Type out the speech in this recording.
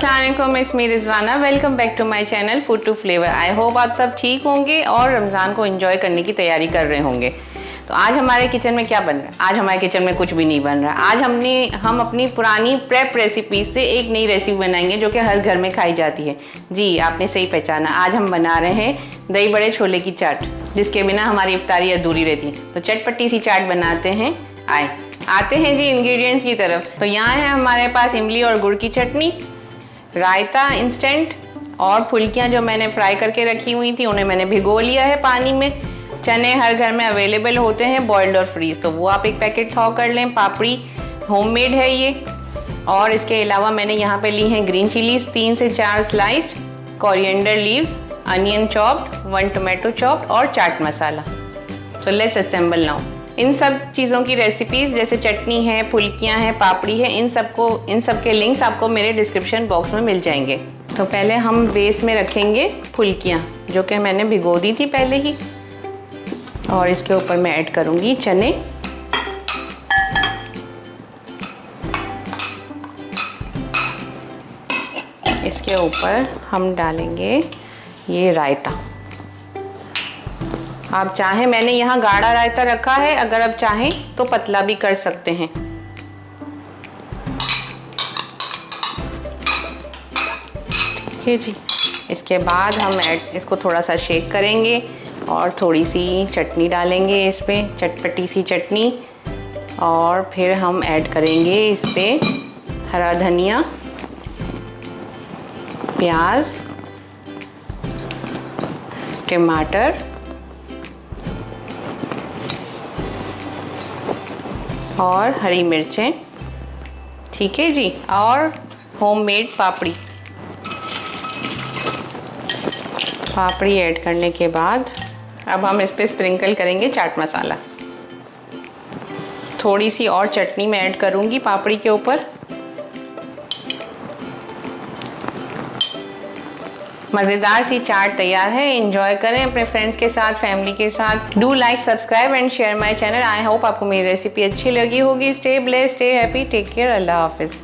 अस्सलामुअलैकुम, it's me Rizwana. Welcome back to my channel food to flavour. I hope आप सब ठीक होंगे और रमज़ान को एंजॉय करने की तैयारी कर रहे होंगे। तो आज हमारे किचन में क्या बन रहा है? आज हमारे किचन में कुछ भी नहीं बन रहा। आज हम अपनी पुरानी प्रेप रेसिपी से एक नई रेसिपी बनाएंगे जो कि हर घर में खाई जाती है। जी, आपने सही पहचाना। आज हम बना रहे हैं दही बड़े छोले की चाट, जिसके बिना हमारी इफ्तारी अधूरी रहती है। तो चटपटी सी चाट बनाते हैं। आते हैं जी इंग्रेडिएंट्स की तरफ। तो यहाँ है हमारे पास इमली और गुड़ की चटनी, रायता इंस्टेंट, और फुल्कियाँ जो मैंने फ्राई करके रखी हुई थी उन्हें मैंने भिगो लिया है पानी में। चने हर घर में अवेलेबल होते हैं बॉइल्ड और फ्रीज, तो वो आप एक पैकेट थॉ कर लें। पापड़ी होममेड है ये। और इसके अलावा मैंने यहाँ पे ली हैं ग्रीन चिलीज 3 से 4 slice, coriander leaves, onion chopped, 1 tomato chopped और chaat masala. So let's assemble now. इन सब चीज़ों की रेसिपीज़ जैसे चटनी है, फुल्कियाँ हैं, पापड़ी है, इन सब के लिंक्स आपको मेरे डिस्क्रिप्शन बॉक्स में मिल जाएंगे। तो पहले हम बेस में रखेंगे फुल्कियाँ, जो कि मैंने भिगो दी थी पहले ही। और इसके ऊपर मैं ऐड करूँगी चने, इसके ऊपर हम डालेंगे ये रायता। आप चाहें, मैंने यहाँ गाढ़ा रायता रखा है, अगर आप चाहें तो पतला भी कर सकते हैं। ठीक है जी। इसके बाद हम इसको थोड़ा सा शेक करेंगे और थोड़ी सी चटनी डालेंगे इस पे, चटपटी सी चटनी। और फिर हम ऐड करेंगे इस पे हरा धनिया, प्याज, टमाटर और हरी मिर्चें। ठीक है जी। और होममेड पापड़ी ऐड करने के बाद अब हम इस पे स्प्रिंकल करेंगे चाट मसाला। थोड़ी सी और चटनी मैं ऐड करूँगी पापड़ी के ऊपर। मज़ेदार सी चाट तैयार है। एंजॉय करें अपने फ्रेंड्स के साथ, फैमिली के साथ। Do like, subscribe and share my channel. I hope आपको मेरी रेसिपी अच्छी लगी होगी। Stay blessed, stay happy, take care, Allah हाफिज़।